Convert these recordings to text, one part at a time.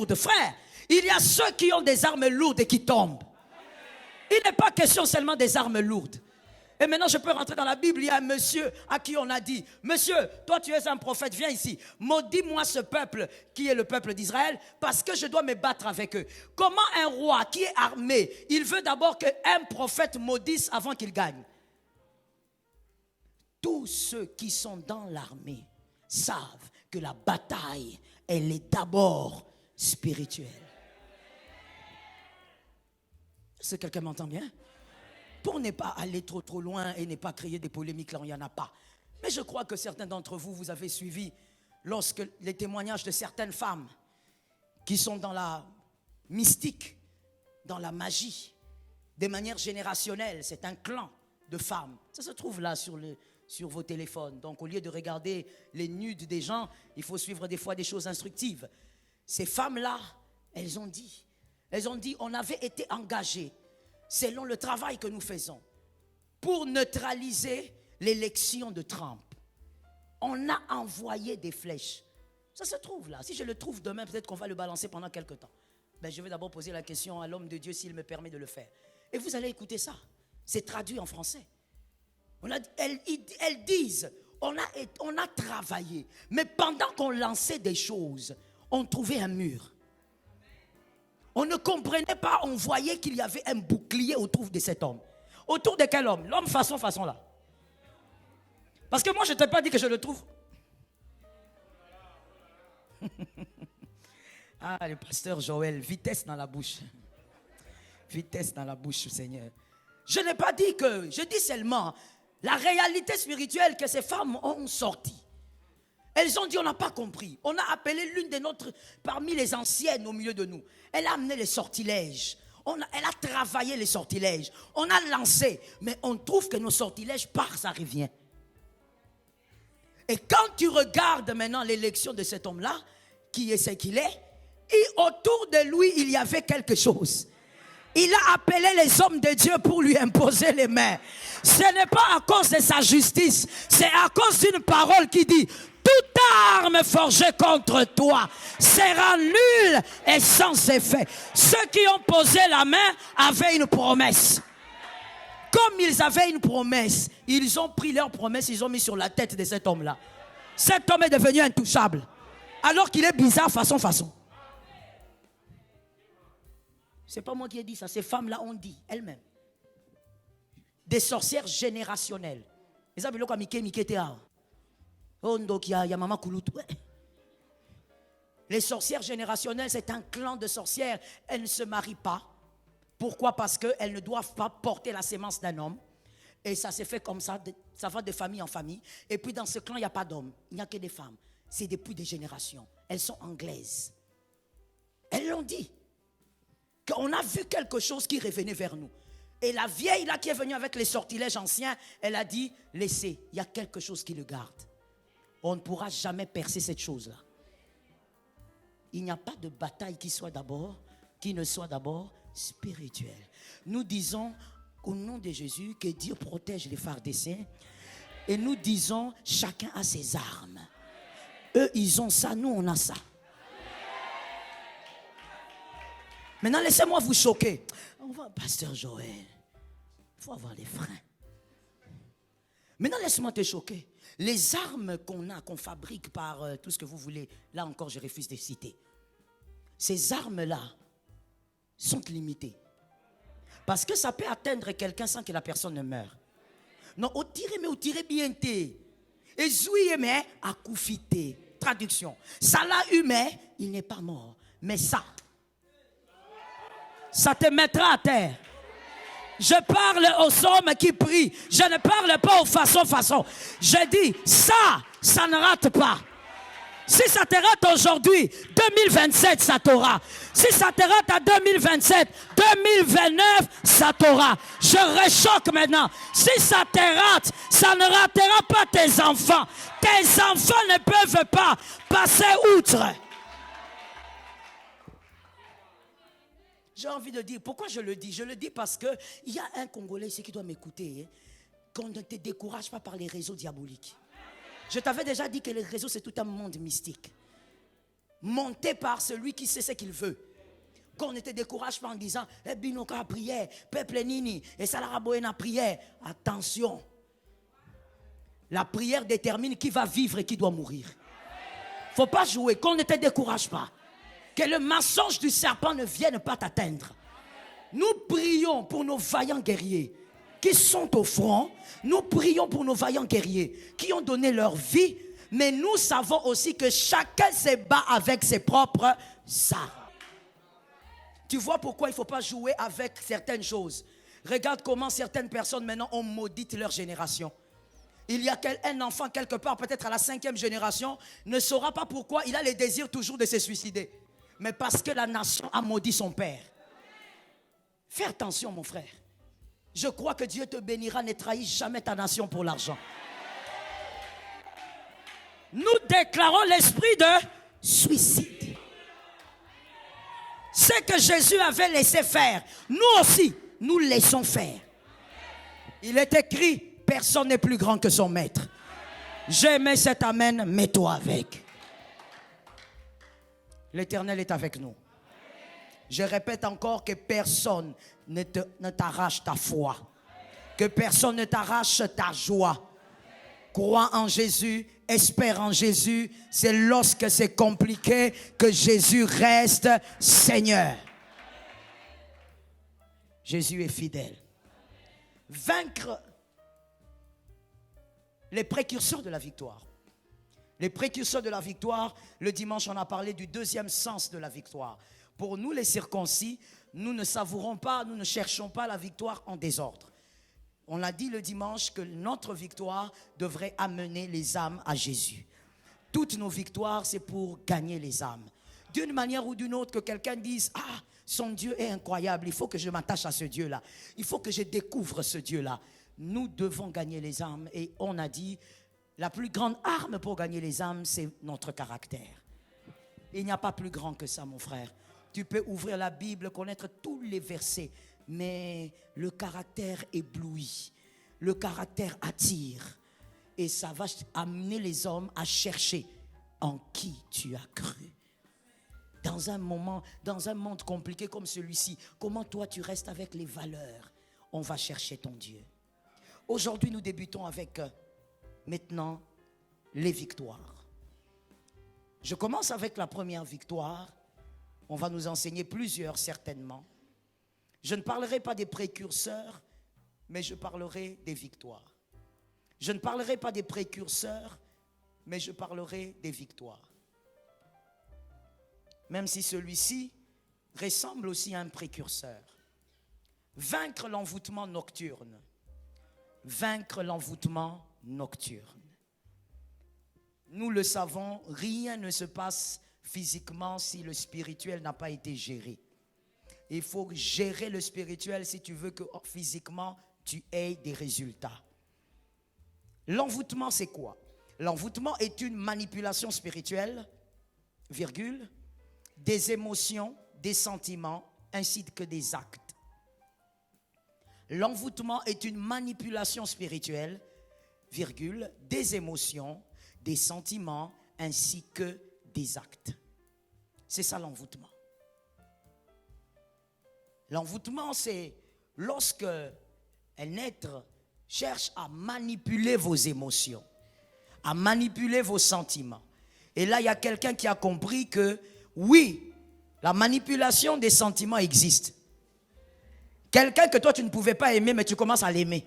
lourdes. Frère, il y a ceux qui ont des armes lourdes et qui tombent. Il n'est pas question seulement des armes lourdes. Et maintenant, je peux rentrer dans la Bible. Il y a un monsieur à qui on a dit, monsieur, toi tu es un prophète, viens ici. Maudis-moi ce peuple qui est le peuple d'Israël parce que je dois me battre avec eux. Comment un roi qui est armé, il veut d'abord qu'un prophète maudisse avant qu'il gagne? Tous ceux qui sont dans l'armée savent que la bataille, elle est d'abord spirituelle. Est-ce que quelqu'un m'entend bien? Pour ne pas aller trop loin et ne pas créer des polémiques là où il n'y en a pas. Mais je crois que certains d'entre vous, vous avez suivi lorsque les témoignages de certaines femmes qui sont dans la mystique, dans la magie, de manière générationnelle. C'est un clan de femmes. Ça se trouve là sur vos téléphones. Donc au lieu de regarder les nudes des gens, il faut suivre des fois des choses instructives. Ces femmes-là, elles ont dit, on avait été engagés selon le travail que nous faisons pour neutraliser l'élection de Trump. On a envoyé des flèches. Ça se trouve là. Si je le trouve demain, peut-être qu'on va le balancer pendant quelque temps. Ben, je vais d'abord poser la question à l'homme de Dieu s'il me permet de le faire. Et vous allez écouter ça. C'est traduit en français. Elles disent, on a travaillé, mais pendant qu'on lançait des choses, on trouvait un mur. On ne comprenait pas, on voyait qu'il y avait un bouclier autour de cet homme. Autour de quel homme? L'homme façon là. Parce que moi, je ne t'ai pas dit que je le trouve. Ah, le pasteur Joël, vitesse dans la bouche. Vitesse dans la bouche, Seigneur. Je n'ai pas dit que, je dis seulement la réalité spirituelle que ces femmes ont sortie. Elles ont dit, on n'a pas compris. On a appelé l'une de notre, parmi les anciennes au milieu de nous. Elle a amené les sortilèges. Elle a travaillé les sortilèges. On a lancé. Mais on trouve que nos sortilèges partent, ça revient. Et quand tu regardes maintenant l'élection de cet homme-là, qui est ce qu'il est, et autour de lui, il y avait quelque chose. Il a appelé les hommes de Dieu pour lui imposer les mains. Ce n'est pas à cause de sa justice, c'est à cause d'une parole qui dit: toute arme forgée contre toi sera nulle et sans effet. Ceux qui ont posé la main avaient une promesse. Comme ils avaient une promesse, ils ont pris leur promesse, ils ont mis sur la tête de cet homme-là. Cet homme est devenu intouchable, alors qu'il est bizarre façon. C'est pas moi qui ai dit ça, ces femmes-là ont dit elles-mêmes. Des sorcières générationnelles. Les amis, les sorcières générationnelles, c'est un clan de sorcières. Elles ne se marient pas. Pourquoi? Parce qu'elles ne doivent pas porter la sémence d'un homme. Et ça s'est fait comme ça, ça va de famille en famille. Et puis dans ce clan, il n'y a pas d'hommes, il n'y a que des femmes. C'est depuis des générations. Elles sont anglaises. Elles l'ont dit. Qu'on a vu quelque chose qui revenait vers nous. Et la vieille là qui est venue avec les sortilèges anciens, elle a dit, laissez, il y a quelque chose qui le garde. On ne pourra jamais percer cette chose-là. Il n'y a pas de bataille qui ne soit d'abord spirituelle. Nous disons au nom de Jésus que Dieu protège les pharisiens. Et nous disons, chacun a ses armes. Eux, ils ont ça, nous, on a ça. Maintenant, laissez-moi vous choquer. On va, pasteur Joël, il faut avoir les freins. Maintenant, laisse-moi te choquer. Les armes qu'on fabrique par tout ce que vous voulez, là encore, je refuse de citer. Ces armes-là sont limitées. Parce que ça peut atteindre quelqu'un sans que la personne ne meure. Non, au tiré bien té. Et zouye mais à koufité. Traduction. Ça l'a eu mais il n'est pas mort. Mais ça te mettra à terre. Je parle aux hommes qui prient. Je ne parle pas aux façons. Je dis, ça ne rate pas. Si ça te rate aujourd'hui, 2027, ça t'aura. Si ça te rate à 2027, 2029, ça t'aura. Je rechoque maintenant. Si ça te rate, ça ne ratera pas tes enfants. Tes enfants ne peuvent pas passer outre. J'ai envie de dire, pourquoi je le dis? Je le dis parce qu'il y a un Congolais ici qui doit m'écouter. Qu'on ne te décourage pas par les réseaux diaboliques. Je t'avais déjà dit que les réseaux, c'est tout un monde mystique. monté par celui qui sait ce qu'il veut. Qu'on ne te décourage pas en disant Binoka prière, peuple nini, et Salaraboena prière. Attention. La prière détermine qui va vivre et qui doit mourir. Il ne faut pas jouer, qu'on ne te décourage pas. Que le mensonge du serpent ne vienne pas t'atteindre. Nous prions pour nos vaillants guerriers qui sont au front. Nous prions pour nos vaillants guerriers qui ont donné leur vie. Mais nous savons aussi que chacun se bat avec ses propres armes. Tu vois pourquoi il ne faut pas jouer avec certaines choses. Regarde comment certaines personnes maintenant ont maudit leur génération. Il y a un enfant quelque part, peut-être à la 5e génération, ne saura pas pourquoi il a le désir toujours de se suicider. Mais parce que la nation a maudit son père. Fais attention mon frère. Je crois que Dieu te bénira, ne trahis jamais ta nation pour l'argent. Nous déclarons l'esprit de suicide. Ce que Jésus avait laissé faire, nous aussi, nous laissons faire. Il est écrit, personne n'est plus grand que son maître. J'ai aimé cet amen, mets-toi avec. L'Éternel est avec nous. Je répète encore que personne ne t'arrache ta foi. Que personne ne t'arrache ta joie. Crois en Jésus, espère en Jésus. C'est lorsque c'est compliqué que Jésus reste Seigneur. Jésus est fidèle. Vaincre les précurseurs de la victoire. Les précurseurs de la victoire, le dimanche on a parlé du deuxième sens de la victoire. Pour nous les circoncis, nous ne savourons pas, nous ne cherchons pas la victoire en désordre. On a dit le dimanche que notre victoire devrait amener les âmes à Jésus. Toutes nos victoires, c'est pour gagner les âmes. D'une manière ou d'une autre, que quelqu'un dise « Ah, son Dieu est incroyable, il faut que je m'attache à ce Dieu-là. Il faut que je découvre ce Dieu-là. » Nous devons gagner les âmes. Et on a dit, la plus grande arme pour gagner les âmes, c'est notre caractère. Il n'y a pas plus grand que ça, mon frère. Tu peux ouvrir la Bible, connaître tous les versets, mais le caractère éblouit, le caractère attire. Et ça va amener les hommes à chercher en qui tu as cru. Dans un monde compliqué comme celui-ci, comment toi tu restes avec les valeurs? On va chercher ton Dieu. Aujourd'hui, nous débutons avec maintenant les victoires. Je commence avec la première victoire. On va nous enseigner plusieurs certainement. Je ne parlerai pas des précurseurs, mais je parlerai des victoires. Je ne parlerai pas des précurseurs, mais je parlerai des victoires. Même si celui-ci ressemble aussi à un précurseur. Vaincre l'envoûtement nocturne. Vaincre l'envoûtement nocturne. Nous le savons, rien ne se passe physiquement si le spirituel n'a pas été géré. Il faut gérer le spirituel si tu veux que physiquement tu aies des résultats. L'envoûtement, c'est quoi? L'envoûtement est une manipulation spirituelle, virgule, des émotions, des sentiments, ainsi que des actes. L'envoûtement est une manipulation spirituelle, virgule, des émotions, des sentiments, ainsi que des actes. C'est ça l'envoûtement. L'envoûtement, c'est lorsque un être cherche à manipuler vos émotions, à manipuler vos sentiments. Et là, il y a quelqu'un qui a compris que, oui, la manipulation des sentiments existe. Quelqu'un que toi, tu ne pouvais pas aimer, mais tu commences à l'aimer.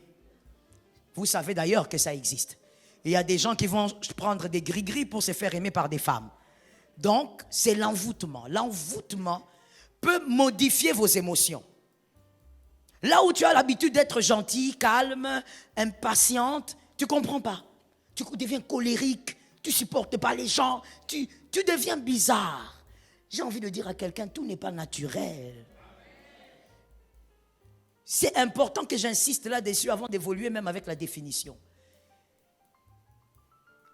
Vous savez d'ailleurs que ça existe. Il y a des gens qui vont prendre des gris-gris pour se faire aimer par des femmes. Donc, c'est l'envoûtement. L'envoûtement peut modifier vos émotions. Là où tu as l'habitude d'être gentil, calme, impatiente, tu ne comprends pas. Tu deviens colérique, tu ne supportes pas les gens, tu deviens bizarre. J'ai envie de dire à quelqu'un, tout n'est pas naturel. C'est important que j'insiste là-dessus avant d'évoluer même avec la définition.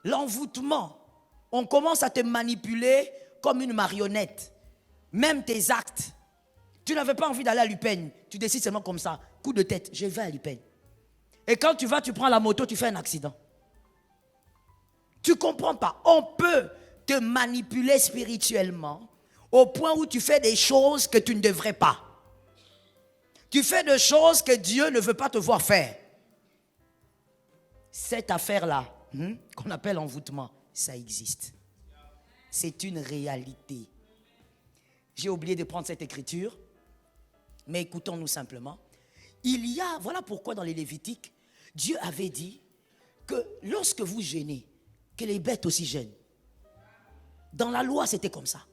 L'envoûtement, on commence à te manipuler comme une marionnette. Même tes actes. Tu n'avais pas envie d'aller à l'Upen. Tu décides seulement comme ça. Coup de tête, je vais à l'Upen. Et quand tu vas, tu prends la moto, tu fais un accident. Tu ne comprends pas. On peut te manipuler spirituellement au point où tu fais des choses que tu ne devrais pas. Tu fais des choses que Dieu ne veut pas te voir faire. Cette affaire-là, qu'on appelle envoûtement, ça existe. C'est une réalité. J'ai oublié de prendre cette écriture, mais écoutons-nous simplement. Voilà pourquoi dans les Lévitiques, Dieu avait dit que lorsque vous gênez, que les bêtes aussi gênent. Dans la loi, c'était comme ça.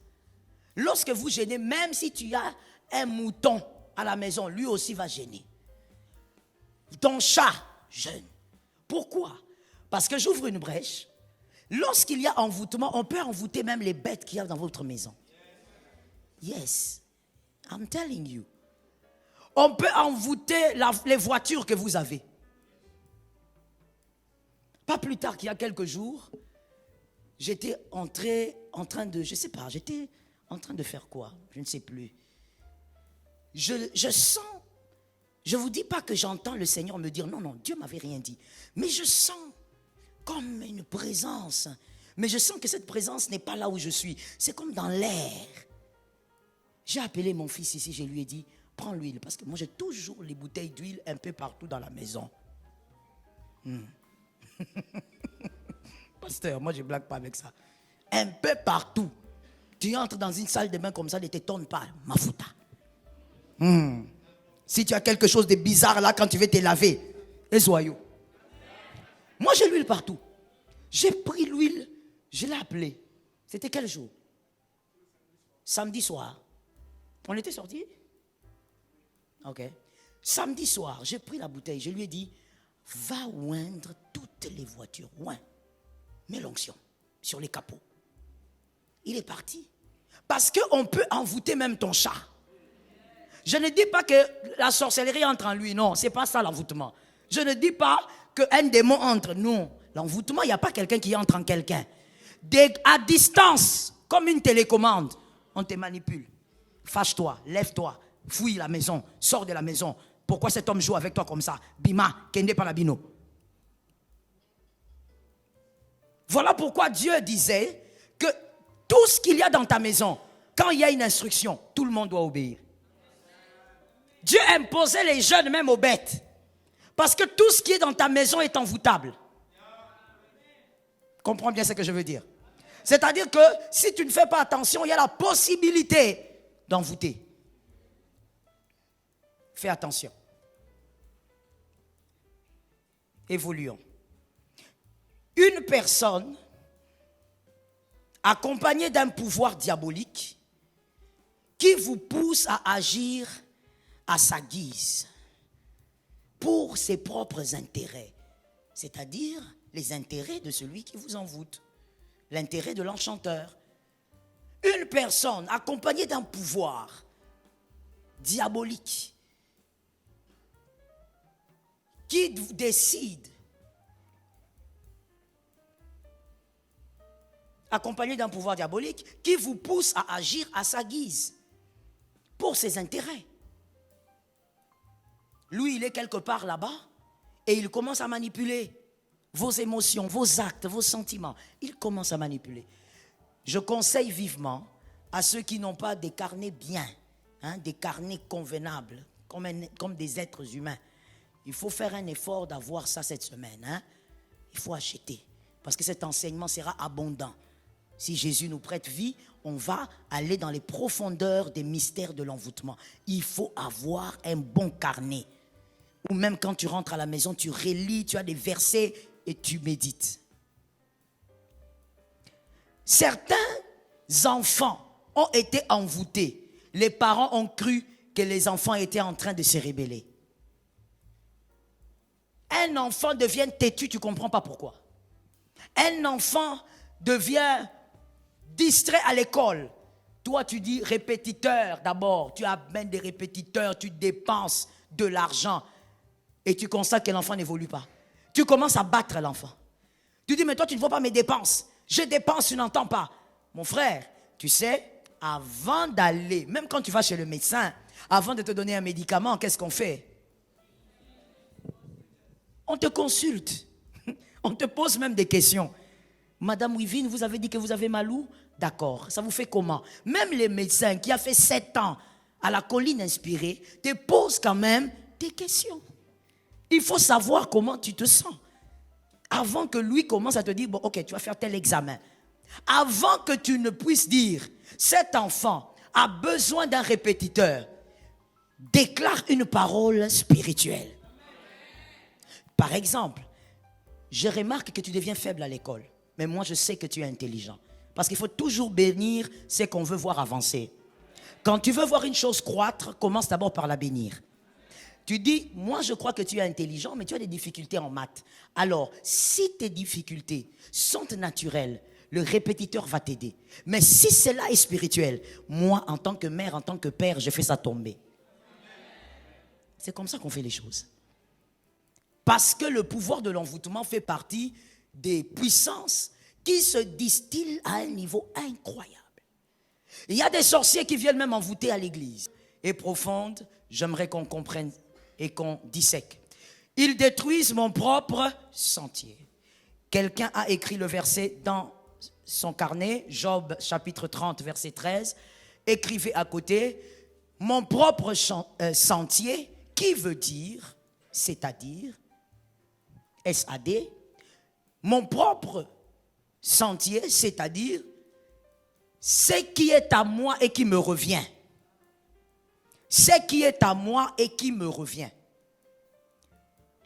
Lorsque vous gênez, même si tu as un mouton à la maison, lui aussi va gêner. Ton chat gêne. Pourquoi? Parce que j'ouvre une brèche. Lorsqu'il y a envoûtement, on peut envoûter même les bêtes qu'il y a dans votre maison. Yes, I'm telling you. On peut envoûter les voitures que vous avez. Pas plus tard qu'il y a quelques jours, j'étais en train de, je ne sais pas, j'étais en train de faire quoi? Je ne sais plus. Je sens, je ne vous dis pas que j'entends le Seigneur me dire, non, Dieu ne m'avait rien dit. Mais je sens comme une présence. Mais je sens que cette présence n'est pas là où je suis. C'est comme dans l'air. J'ai appelé mon fils ici, je lui ai dit, prends l'huile. Parce que moi, j'ai toujours les bouteilles d'huile un peu partout dans la maison. Pasteur, moi, je ne blague pas avec ça. Un peu partout. Tu entres dans une salle de bain comme ça, ne t'étonne pas. Mafuta. Si tu as quelque chose de bizarre là, quand tu veux te laver, et soyons. Moi, j'ai l'huile partout. J'ai pris l'huile, je l'ai appelé. C'était quel jour? Samedi soir. On était sortis? Ok. Samedi soir, j'ai pris la bouteille, je lui ai dit, va oindre toutes les voitures. Oins. Mets l'onction sur les capots. Il est parti. Parce qu'on peut envoûter même ton chat. Je ne dis pas que la sorcellerie entre en lui. Non, ce n'est pas ça l'envoûtement. Je ne dis pas qu'un démon entre. Non, l'envoûtement, il n'y a pas quelqu'un qui entre en quelqu'un. À distance, comme une télécommande, on te manipule. Fâche-toi, lève-toi, fouille la maison, sors de la maison. Pourquoi cet homme joue avec toi comme ça? Bima, kende panabino. Voilà pourquoi Dieu disait que tout ce qu'il y a dans ta maison, quand il y a une instruction, tout le monde doit obéir. Dieu imposait les jeunes même aux bêtes. Parce que tout ce qui est dans ta maison est envoûtable. Comprends bien ce que je veux dire. C'est-à-dire que si tu ne fais pas attention, il y a la possibilité d'envoûter. Fais attention. Évoluons. Une personne accompagnée d'un pouvoir diabolique qui vous pousse à agir à sa guise pour ses propres intérêts, c'est-à-dire les intérêts de celui qui vous envoûte, l'intérêt de l'enchanteur. Une personne accompagnée d'un pouvoir diabolique qui décide, accompagné d'un pouvoir diabolique qui vous pousse à agir à sa guise pour ses intérêts. Lui, il est quelque part là-bas et il commence à manipuler vos émotions, vos actes, vos sentiments. Il commence à manipuler. Je conseille vivement à ceux qui n'ont pas des carnets bien, des carnets convenables, comme des êtres humains. Il faut faire un effort d'avoir ça cette semaine. Il faut acheter parce que cet enseignement sera abondant. Si Jésus nous prête vie, on va aller dans les profondeurs des mystères de l'envoûtement. Il faut avoir un bon carnet. Ou même quand tu rentres à la maison, tu relis, tu as des versets et tu médites. Certains enfants ont été envoûtés. Les parents ont cru que les enfants étaient en train de se rébeller. Un enfant devient têtu, tu ne comprends pas pourquoi. Un enfant devient distrait à l'école. Toi, tu dis répétiteur d'abord. Tu amènes des répétiteurs, tu dépenses de l'argent. Et tu constates que l'enfant n'évolue pas. Tu commences à battre l'enfant. Tu dis, mais toi, tu ne vois pas mes dépenses. Je dépense, tu n'entends pas. Mon frère, tu sais, avant d'aller, même quand tu vas chez le médecin, avant de te donner un médicament, qu'est-ce qu'on fait? On te consulte. On te pose même des questions. Madame Wivine, vous avez dit que vous avez mal où? D'accord, ça vous fait comment? Même les médecins qui ont fait 7 ans à la colline inspirée te posent quand même des questions. Il faut savoir comment tu te sens. Avant que lui commence à te dire, bon, ok, tu vas faire tel examen. Avant que tu ne puisses dire, cet enfant a besoin d'un répétiteur, déclare une parole spirituelle. Par exemple, je remarque que tu deviens faible à l'école, mais moi je sais que tu es intelligent. Parce qu'il faut toujours bénir ce qu'on veut voir avancer. Quand tu veux voir une chose croître, commence d'abord par la bénir. Tu dis, moi je crois que tu es intelligent, mais tu as des difficultés en maths. Alors, si tes difficultés sont naturelles, le répétiteur va t'aider. Mais si cela est spirituel, moi en tant que mère, en tant que père, je fais ça tomber. C'est comme ça qu'on fait les choses. Parce que le pouvoir de l'envoûtement fait partie des puissances qui se distillent à un niveau incroyable. Il y a des sorciers qui viennent même envoûter à l'église. Et profonde, j'aimerais qu'on comprenne et qu'on dissèque. Ils détruisent mon propre sentier. Quelqu'un a écrit le verset dans son carnet, Job chapitre 30, verset 13. Écrivez à côté, mon propre sentier, qui veut dire, c'est-à-dire, S-A-D, mon propre sentier, c'est-à-dire, ce qui est à moi et qui me revient. Ce qui est à moi et qui me revient.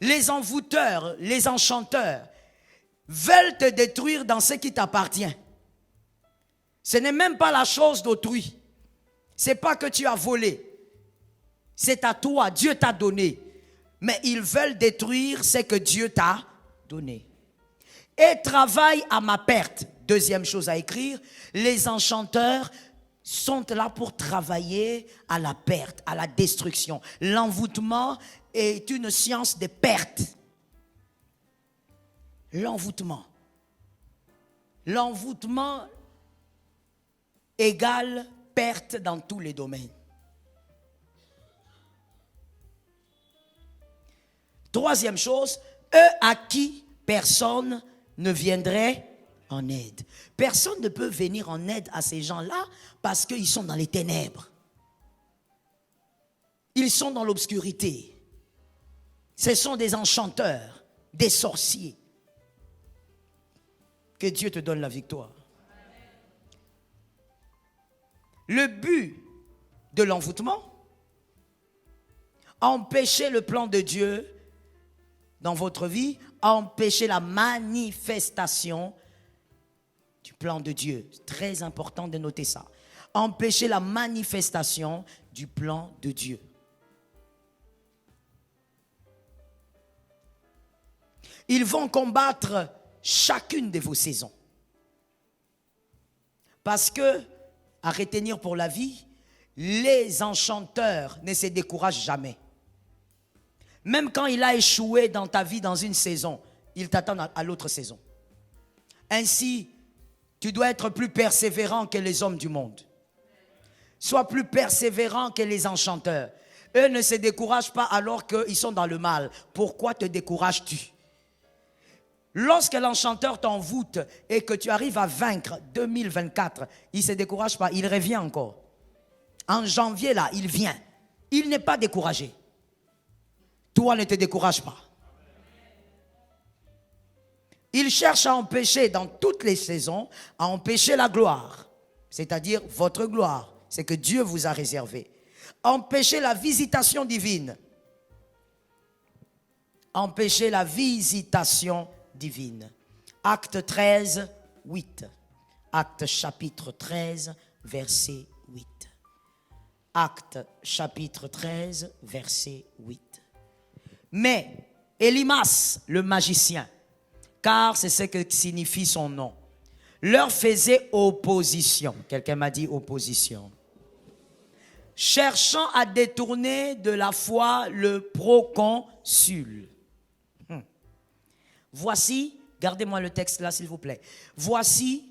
Les envoûteurs, les enchanteurs veulent te détruire dans ce qui t'appartient. Ce n'est même pas la chose d'autrui. Ce n'est pas que tu as volé. C'est à toi, Dieu t'a donné. Mais ils veulent détruire ce que Dieu t'a donné. Et travaillent à ma perte. Deuxième chose à écrire, les enchanteurs sont là pour travailler à la perte, à la destruction. L'envoûtement est une science de perte. L'envoûtement. L'envoûtement égale perte dans tous les domaines. Troisième chose, eux à qui personne ne viendrait en aide. Personne ne peut venir en aide à ces gens-là parce qu'ils sont dans les ténèbres. Ils sont dans l'obscurité. Ce sont des enchanteurs, des sorciers. Que Dieu te donne la victoire. Le but de l'envoûtement, empêcher le plan de Dieu dans votre vie, empêcher la manifestation du plan de Dieu. C'est très important de noter ça. Empêcher la manifestation du plan de Dieu. Ils vont combattre chacune de vos saisons. Parce que, à retenir pour la vie, les enchanteurs ne se découragent jamais. Même quand il a échoué dans ta vie dans une saison, il t'attend à l'autre saison. Ainsi, tu dois être plus persévérant que les hommes du monde. Sois plus persévérant que les enchanteurs. Eux ne se découragent pas alors qu'ils sont dans le mal. Pourquoi te décourages-tu? Lorsque l'enchanteur t'envoûte et que tu arrives à vaincre 2024, il ne se décourage pas, il revient encore. En janvier, là, il vient. Il n'est pas découragé. Toi, ne te décourage pas. Il cherche à empêcher dans toutes les saisons, à empêcher la gloire. C'est-à-dire votre gloire, c'est que Dieu vous a réservé. Empêcher la visitation divine. Empêcher la visitation divine. Acte 13, 8. Acte chapitre 13, verset 8. Acte chapitre 13, verset 8. Mais Élimas, le magicien, car c'est ce que signifie son nom, leur faisait opposition. Quelqu'un m'a dit opposition. Cherchant à détourner de la foi le proconsul. Voici, gardez-moi le texte là s'il vous plaît. Voici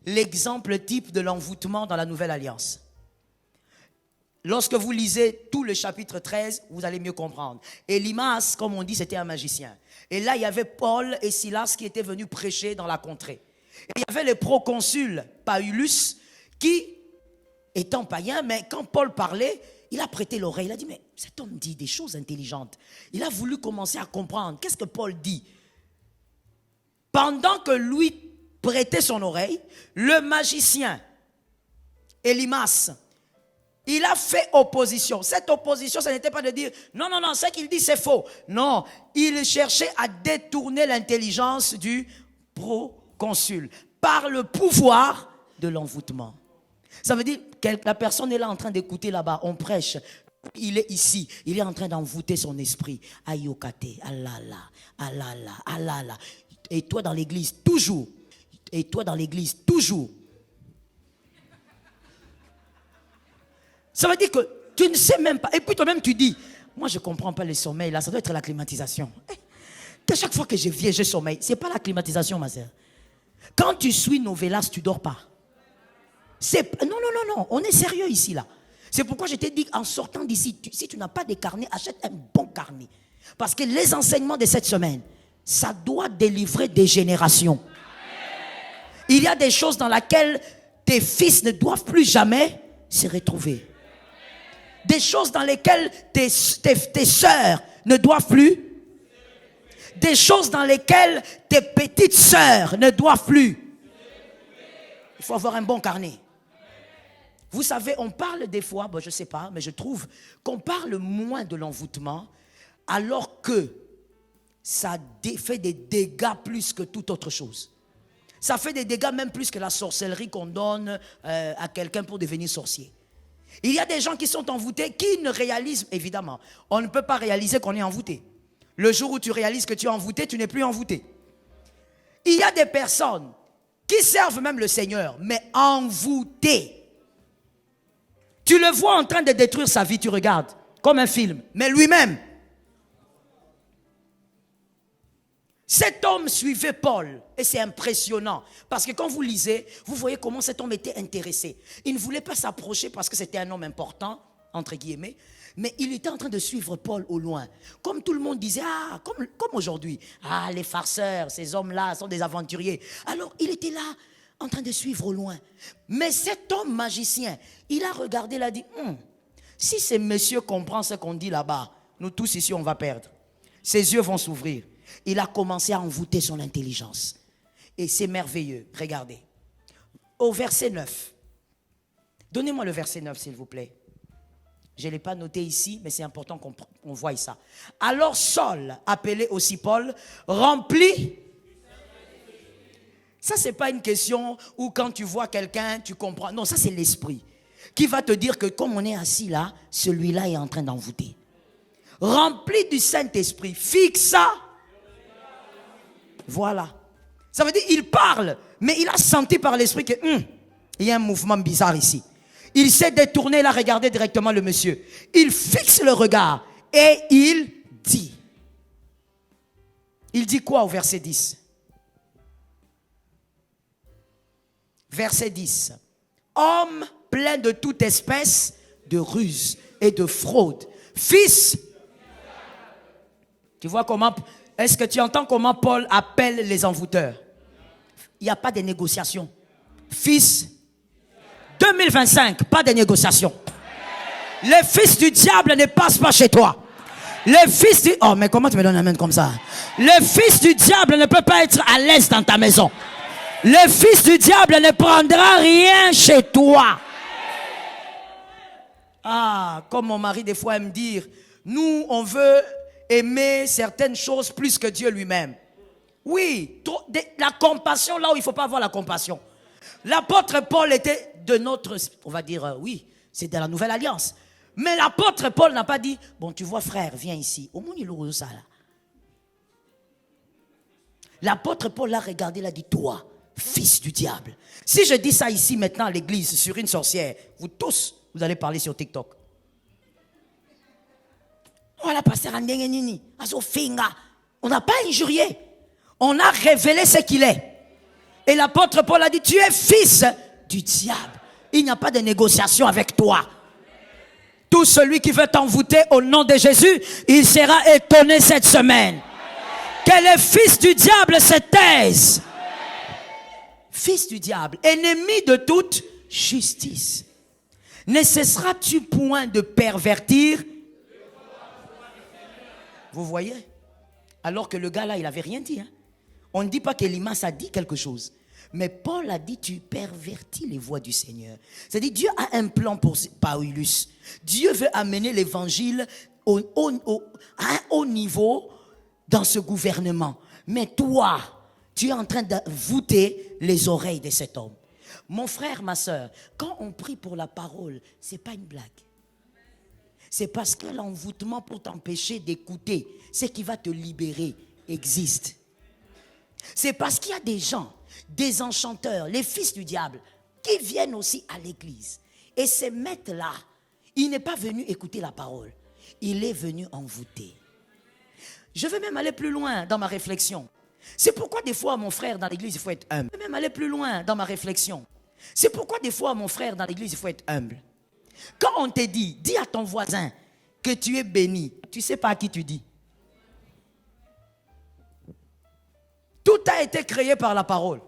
l'exemple type de l'envoûtement dans la Nouvelle Alliance. Lorsque vous lisez tout le chapitre 13, vous allez mieux comprendre. Élimas, comme on dit, c'était un magicien. Et là, il y avait Paul et Silas qui étaient venus prêcher dans la contrée. Et il y avait le proconsul Paulus qui, étant païen, mais quand Paul parlait, il a prêté l'oreille. Il a dit, mais cet homme dit des choses intelligentes. Il a voulu commencer à comprendre. Qu'est-ce que Paul dit? Pendant que lui prêtait son oreille, le magicien Élymas, il a fait opposition. Cette opposition, ce n'était pas de dire, non, ce qu'il dit c'est faux. Non, il cherchait à détourner l'intelligence du proconsul par le pouvoir de l'envoûtement. Ça veut dire que la personne est là en train d'écouter là-bas, on prêche. Il est ici, il est en train d'envoûter son esprit. Ayokate, alala, alala, alala. Et toi dans l'église, toujours. Et toi dans l'église, toujours. Ça veut dire que tu ne sais même pas. Et puis toi-même tu dis, moi je ne comprends pas le sommeil là, ça doit être la climatisation. À chaque fois que je viens, je sommeille. Ce n'est pas la climatisation, ma soeur. Quand tu suis Novelas, tu ne dors pas. Non, on est sérieux ici là. C'est pourquoi je t'ai dit en sortant d'ici, si tu n'as pas de carnet, achète un bon carnet. Parce que les enseignements de cette semaine, ça doit délivrer des générations. Il y a des choses dans lesquelles tes fils ne doivent plus jamais se retrouver. Des choses dans lesquelles tes sœurs ne doivent plus. Des choses dans lesquelles tes petites sœurs ne doivent plus. Il faut avoir un bon carnet. Vous savez, on parle des fois, je ne sais pas, mais je trouve qu'on parle moins de l'envoûtement alors que ça fait des dégâts plus que toute autre chose. Ça fait des dégâts même plus que la sorcellerie qu'on donne à quelqu'un pour devenir sorcier. Il y a des gens qui sont envoûtés, qui ne réalisent, évidemment, on ne peut pas réaliser qu'on est envoûté. Le jour où tu réalises que tu es envoûté, tu n'es plus envoûté. Il y a des personnes qui servent même le Seigneur, mais envoûtées. Tu le vois en train de détruire sa vie, tu regardes, comme un film, mais lui-même. Cet homme suivait Paul, et c'est impressionnant, parce que quand vous lisez, vous voyez comment cet homme était intéressé. Il ne voulait pas s'approcher parce que c'était un homme important, entre guillemets, mais il était en train de suivre Paul au loin. Comme tout le monde disait, comme aujourd'hui, les farceurs, ces hommes-là sont des aventuriers. Alors il était là, en train de suivre au loin. Mais cet homme magicien, il a regardé, il a dit, si ce monsieur comprend ce qu'on dit là-bas, nous tous ici on va perdre. Ses yeux vont s'ouvrir. Il a commencé à envoûter son intelligence. Et c'est merveilleux. Regardez. Au verset 9. Donnez-moi le verset 9, s'il vous plaît. Je ne l'ai pas noté ici, mais c'est important qu'on voie ça. Alors Saul, appelé aussi Paul, rempli. Ça, ce n'est pas une question où quand tu vois quelqu'un, tu comprends. Non, ça, c'est l'esprit qui va te dire que comme on est assis là, celui-là est en train d'envoûter. Rempli du Saint-Esprit, fixa. Voilà. Ça veut dire il parle, mais il a senti par l'esprit que il y a un mouvement bizarre ici. Il s'est détourné, il a regardé directement le monsieur. Il fixe le regard et il dit. Il dit quoi au verset 10? Verset 10. Homme plein de toute espèce de ruse et de fraude. Fils. Tu vois comment... Est-ce que tu entends comment Paul appelle les envoûteurs? Il n'y a pas de négociation. Fils, 2025, pas de négociation. Les fils du diable ne passent pas chez toi. Les fils du... Oh, mais comment tu me donnes la main comme ça? Les fils du diable ne peuvent pas être à l'aise dans ta maison. Le fils du diable ne prendra rien chez toi. Comme mon mari des fois aime me dire, nous on veut aimer certaines choses plus que Dieu lui-même. Oui, la compassion là où il ne faut pas avoir la compassion. L'apôtre Paul était de notre, on va dire, oui, c'est de la nouvelle alliance. Mais l'apôtre Paul n'a pas dit, bon tu vois frère, viens ici. Au moins il a ça là. L'apôtre Paul l'a regardé, il a dit, toi, fils du diable. Si je dis ça ici maintenant à l'église sur une sorcière, vous tous, vous allez parler sur TikTok. Voilà, pasteur Andengenini, Azofinga. On n'a pas injurié. On a révélé ce qu'il est. Et l'apôtre Paul a dit, tu es fils du diable. Il n'y a pas de négociation avec toi. Tout celui qui veut t'envoûter au nom de Jésus, il sera étonné cette semaine. Que les fils du diable se taisent. fils du diable, ennemi de toute justice, ne cesseras-tu point de pervertir? Vous voyez? Alors que le gars là, il n'avait rien dit. Hein? On ne dit pas qu'Elimas a dit quelque chose. Mais Paul a dit, tu pervertis les voies du Seigneur. C'est-à-dire, Dieu a un plan pour Paulus. Dieu veut amener l'évangile à un haut niveau dans ce gouvernement. Mais toi, tu es en train de voûter les oreilles de cet homme. Mon frère, ma soeur, quand on prie pour la parole, ce n'est pas une blague. C'est parce que l'envoûtement pour t'empêcher d'écouter ce qui va te libérer existe. C'est parce qu'il y a des gens, des enchanteurs, les fils du diable, qui viennent aussi à l'église. Et ces maîtres-là, il n'est pas venu écouter la parole. Il est venu envoûter. Je vais même aller plus loin dans ma réflexion. C'est pourquoi des fois, mon frère, dans l'église, il faut être humble. Je vais même aller plus loin dans ma réflexion. C'est pourquoi des fois, mon frère, dans l'église, il faut être humble. Quand on te dit, dis à ton voisin que tu es béni, tu ne sais pas à qui tu dis. Tout a été créé par la parole.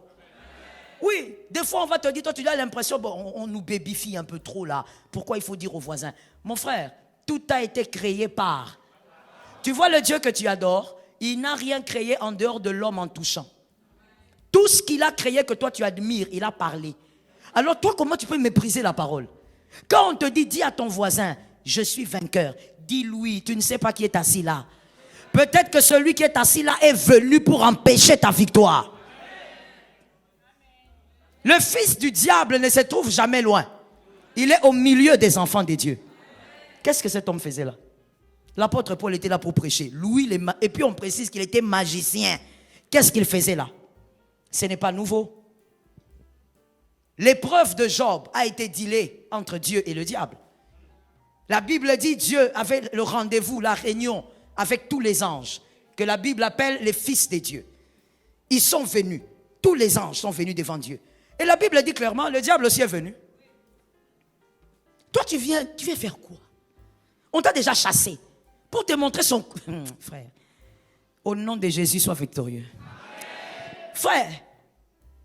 Oui, des fois on va te dire, toi tu as l'impression, bon, on nous bébifie un peu trop là. Pourquoi il faut dire aux voisins? Mon frère, tout a été créé par. Tu vois le Dieu que tu adores, il n'a rien créé en dehors de l'homme en touchant. Tout ce qu'il a créé que toi tu admires, il a parlé. Alors toi, comment tu peux mépriser la parole? Quand on te dit, dis à ton voisin, je suis vainqueur, dis-lui, tu ne sais pas qui est assis là. Peut-être que celui qui est assis là est venu pour empêcher ta victoire. Le fils du diable ne se trouve jamais loin. Il est au milieu des enfants de Dieu. Qu'est-ce que cet homme faisait là? L'apôtre Paul était là pour prêcher. Et puis on précise qu'il était magicien. Qu'est-ce qu'il faisait là? Ce n'est pas nouveau. L'épreuve de Job a été dealée entre Dieu et le diable. La Bible dit Dieu avait le rendez-vous, la réunion avec tous les anges, que la Bible appelle les fils de Dieu. Ils sont venus. Tous les anges sont venus devant Dieu. Et la Bible dit clairement, le diable aussi est venu. Toi, tu viens faire quoi? On t'a déjà chassé pour te montrer son... Frère, au nom de Jésus, sois victorieux. Frère,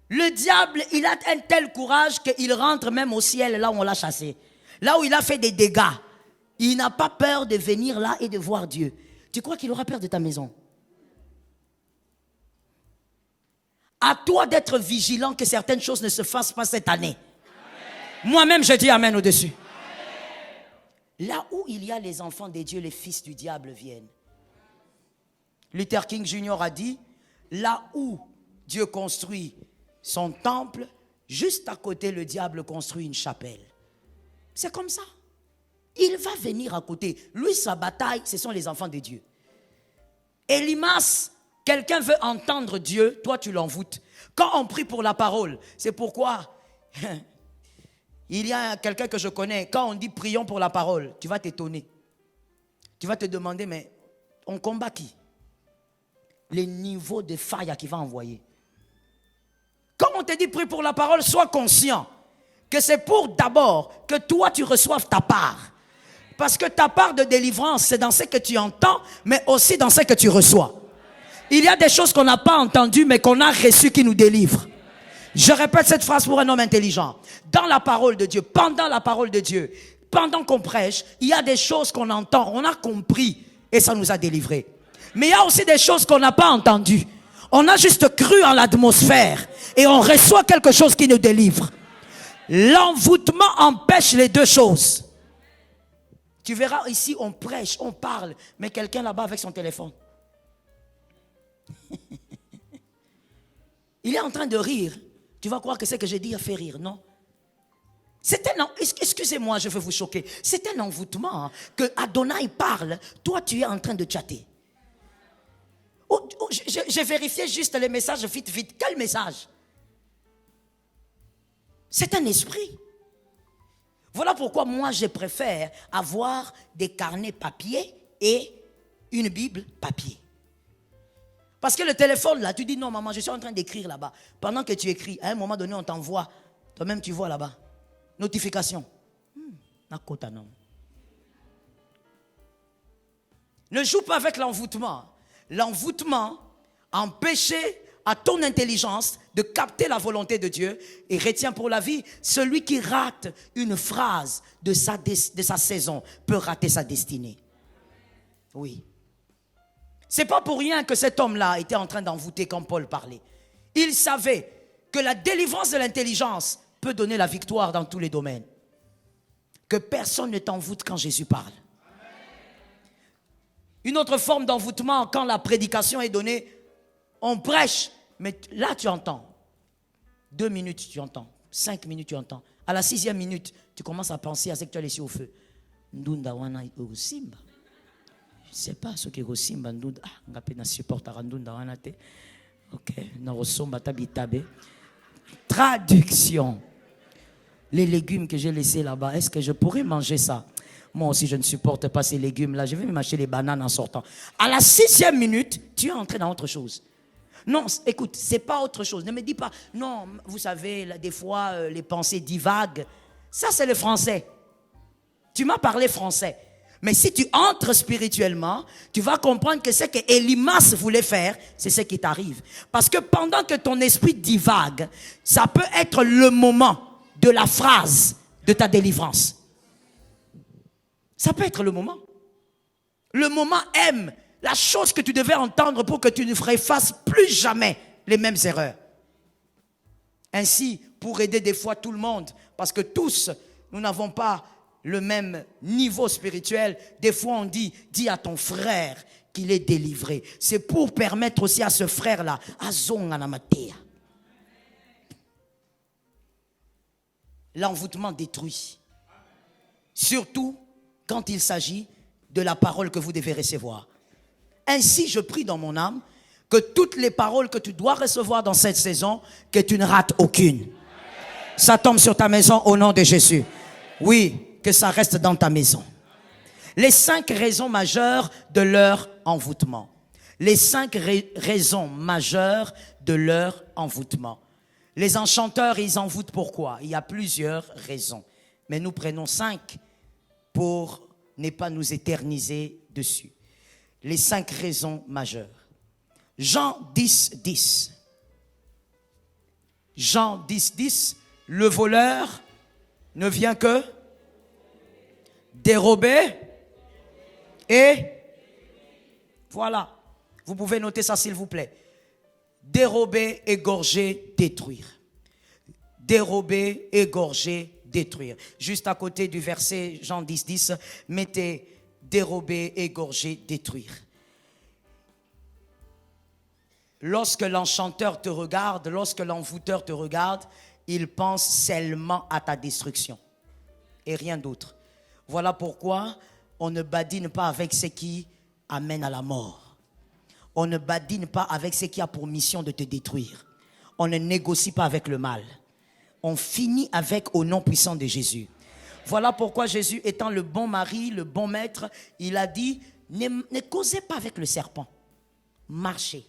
le diable, il a un tel courage qu'il rentre même au ciel là où on l'a chassé. Là où il a fait des dégâts. Il n'a pas peur de venir là et de voir Dieu. Tu crois qu'il aura peur de ta maison? À toi d'être vigilant que certaines choses ne se fassent pas cette année. Moi-même, je dis amen au-dessus. Là où il y a les enfants de Dieu, les fils du diable viennent. Luther King Jr. a dit, là où Dieu construit son temple, juste à côté, le diable construit une chapelle. C'est comme ça. Il va venir à côté. Lui, sa bataille, ce sont les enfants de Dieu. Elimas, quelqu'un veut entendre Dieu, toi tu l'envoûtes. Quand on prie pour la parole, c'est pourquoi il y a quelqu'un que je connais, quand on dit prions pour la parole, tu vas t'étonner. Tu vas te demander, mais on combat qui? Les niveaux de faille qu'il va envoyer. Quand on te dit prie pour la parole, sois conscient que c'est pour d'abord que toi tu reçoives ta part. Parce que ta part de délivrance, c'est dans ce que tu entends, mais aussi dans ce que tu reçois. Il y a des choses qu'on n'a pas entendues, mais qu'on a reçues qui nous délivrent. Je répète cette phrase pour un homme intelligent. Dans la parole de Dieu, pendant la parole de Dieu, pendant qu'on prêche, il y a des choses qu'on entend, on a compris et ça nous a délivrés. Mais il y a aussi des choses qu'on n'a pas entendues. On a juste cru en l'atmosphère et on reçoit quelque chose qui nous délivre. L'envoûtement empêche les deux choses. Tu verras ici, on prêche, on parle, mais quelqu'un là-bas avec son téléphone. Il est en train de rire. Tu vas croire que ce que j'ai dit a fait rire, non? Excusez-moi, je vais vous choquer. C'est un envoûtement que Adonai parle. Toi, tu es en train de chatter. J'ai vérifié juste les messages vite. Quel message? C'est un esprit. Voilà pourquoi moi je préfère avoir des carnets papier et une Bible papier. Parce que le téléphone là, tu dis non maman, je suis en train d'écrire là-bas. Pendant que tu écris, à un moment donné on t'envoie, toi-même tu vois là-bas, notification. Ne joue pas avec l'envoûtement. L'envoûtement empêche à ton intelligence de capter la volonté de Dieu et retient pour la vie. Celui qui rate une phrase de sa saison peut rater sa destinée. Oui. C'est pas pour rien que cet homme-là était en train d'envoûter quand Paul parlait. Il savait que la délivrance de l'intelligence peut donner la victoire dans tous les domaines. Que personne ne t'envoûte quand Jésus parle. Une autre forme d'envoûtement, quand la prédication est donnée, on prêche, mais là tu entends. 2 minutes tu entends, 5 minutes tu entends. À la 6e minute, tu commences à penser à ce que tu as laissé au feu. Ndunda wana simba. Je ne sais pas ce qui est simba ndunda. Ah, ngapena supporte à ndunda wana te. Ok, narosomba tabitabe. Traduction. Les légumes que j'ai laissés là-bas, est-ce que je pourrais manger ça? Moi aussi, je ne supporte pas ces légumes-là. Je vais m'acheter les bananes en sortant. À la 6e minute, tu es entré dans autre chose. Non, écoute, c'est pas autre chose. Ne me dis pas, non, vous savez, là, des fois, les pensées divaguent. Ça, c'est le français. Tu m'as parlé français. Mais si tu entres spirituellement, tu vas comprendre que ce que Elimas voulait faire, c'est ce qui t'arrive. Parce que pendant que ton esprit divague, ça peut être le moment de la phrase de ta délivrance. Ça peut être le moment. Le moment aime la chose que tu devais entendre pour que tu ne fasses plus jamais les mêmes erreurs. Ainsi, pour aider des fois tout le monde, parce que tous, nous n'avons pas le même niveau spirituel, des fois on dit, dis à ton frère qu'il est délivré. C'est pour permettre aussi à ce frère-là, à Zonganamatea. L'envoûtement détruit. Surtout quand il s'agit de la parole que vous devez recevoir. Ainsi, je prie dans mon âme que toutes les paroles que tu dois recevoir dans cette saison, que tu ne rates aucune. Ça tombe sur ta maison au nom de Jésus. Oui, que ça reste dans ta maison. Les 5 raisons majeures de leur envoûtement. Les 5 raisons majeures de leur envoûtement. Les enchanteurs, ils envoûtent pourquoi? Il y a plusieurs raisons. Mais nous prenons 5 pour ne pas nous éterniser dessus. Les 5 raisons majeures. Jean 10, 10. Jean 10, 10. Le voleur ne vient que dérober et voilà. Vous pouvez noter ça s'il vous plaît. Dérober, égorger, détruire. Dérober, égorger, détruire. Juste à côté du verset Jean 10, 10, mettez dérober, égorger, détruire. Lorsque l'enchanteur te regarde, lorsque l'envoûteur te regarde, il pense seulement à ta destruction et rien d'autre. Voilà pourquoi on ne badine pas avec ce qui amène à la mort. On ne badine pas avec ce qui a pour mission de te détruire. On ne négocie pas avec le mal. On finit avec au nom puissant de Jésus. Voilà pourquoi Jésus, étant le bon mari, le bon maître, il a dit, ne causez pas avec le serpent. Marchez.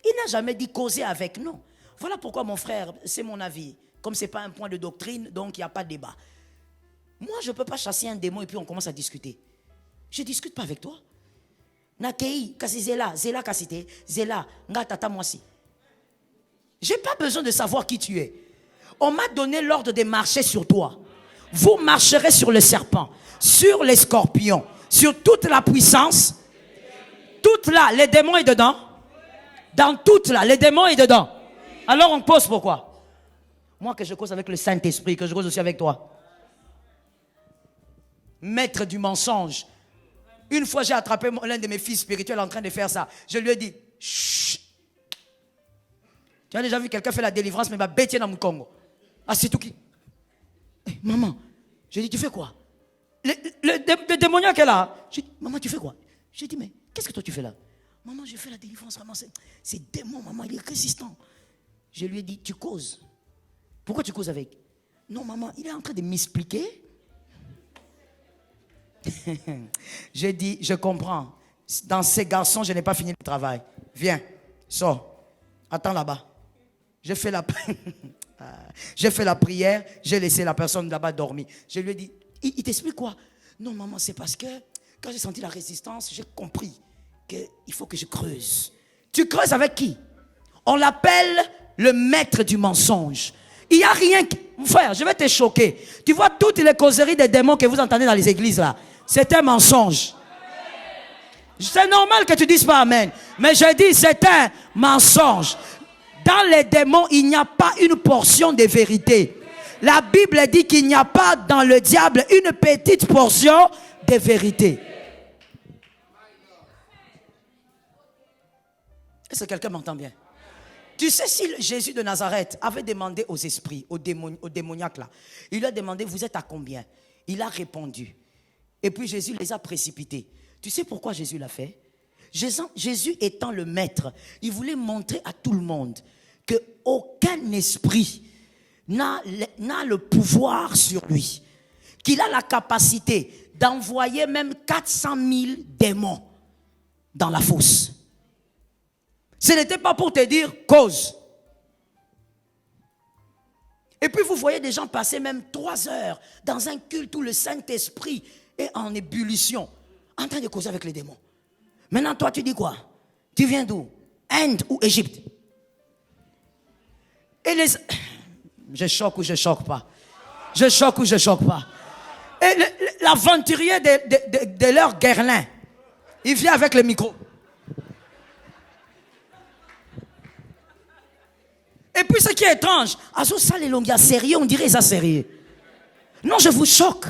Il n'a jamais dit causer avec, non. Voilà pourquoi mon frère, c'est mon avis. Comme ce n'est pas un point de doctrine, donc il n'y a pas de débat. Moi, je ne peux pas chasser un démon et puis on commence à discuter. Je ne discute pas avec toi. Nakei, kasi zela, zela kasite, zela, nga tata moisi. Je n'ai pas besoin de savoir qui tu es. On m'a donné l'ordre de marcher sur toi. Vous marcherez sur le serpent, sur les scorpions, sur toute la puissance. Toute là, les démons est dedans. Dans toute là, les démons est dedans. Alors on pose pourquoi? Moi que je cause avec le Saint-Esprit, que je cause aussi avec toi. Maître du mensonge. Une fois j'ai attrapé l'un de mes fils spirituels en train de faire ça. Je lui ai dit, chut. Tu as déjà vu quelqu'un faire la délivrance, mais il m'a bêté dans mon Congo. Ah, c'est tout qui? Hey, maman, j'ai dit, tu fais quoi? Le démoniaque est là. J'ai dit, maman, tu fais quoi? J'ai dit, mais qu'est-ce que toi tu fais là? Maman, je fais la délivrance, vraiment, c'est démon, maman, il est résistant. Je lui ai dit, tu causes. Pourquoi tu causes avec? Non, maman, il est en train de m'expliquer. J'ai dit, je comprends. Dans ces garçons, je n'ai pas fini le travail. Viens, sors. Attends là-bas. J'ai fait la prière, j'ai laissé la personne là-bas dormir. Je lui ai dit, il t'explique quoi? Non, maman, c'est parce que quand j'ai senti la résistance, j'ai compris qu'il faut que je creuse. Tu creuses avec qui? On l'appelle le maître du mensonge. Il n'y a rien... Frère, je vais te choquer. Tu vois toutes les causeries des démons que vous entendez dans les églises là. C'est un mensonge. C'est normal que tu dises pas amen. Mais je dis c'est un mensonge. Dans les démons, il n'y a pas une portion de vérité. La Bible dit qu'il n'y a pas dans le diable une petite portion de vérité. Est-ce que quelqu'un m'entend bien? Tu sais, si Jésus de Nazareth avait demandé aux esprits, aux démoniaques là, il leur a demandé, vous êtes à combien? Il a répondu. Et puis Jésus les a précipités. Tu sais pourquoi Jésus l'a fait? Jésus étant le maître, il voulait montrer à tout le monde qu'aucun esprit n'a le pouvoir sur lui. Qu'il a la capacité d'envoyer même 400 000 démons dans la fosse. Ce n'était pas pour te dire cause. Et puis vous voyez des gens passer même 3 heures dans un culte où le Saint-Esprit est en ébullition, en train de causer avec les démons. Maintenant toi tu dis quoi? Tu viens d'où? Inde ou Égypte? Et les... Je choque ou je choque pas? Je choque ou je choque pas? Et l'aventurier de leur guerlin, il vient avec le micro. Et puis ce qui est étrange, ça les longues, sérieux, on dirait ça sérieux. Non, je vous choque.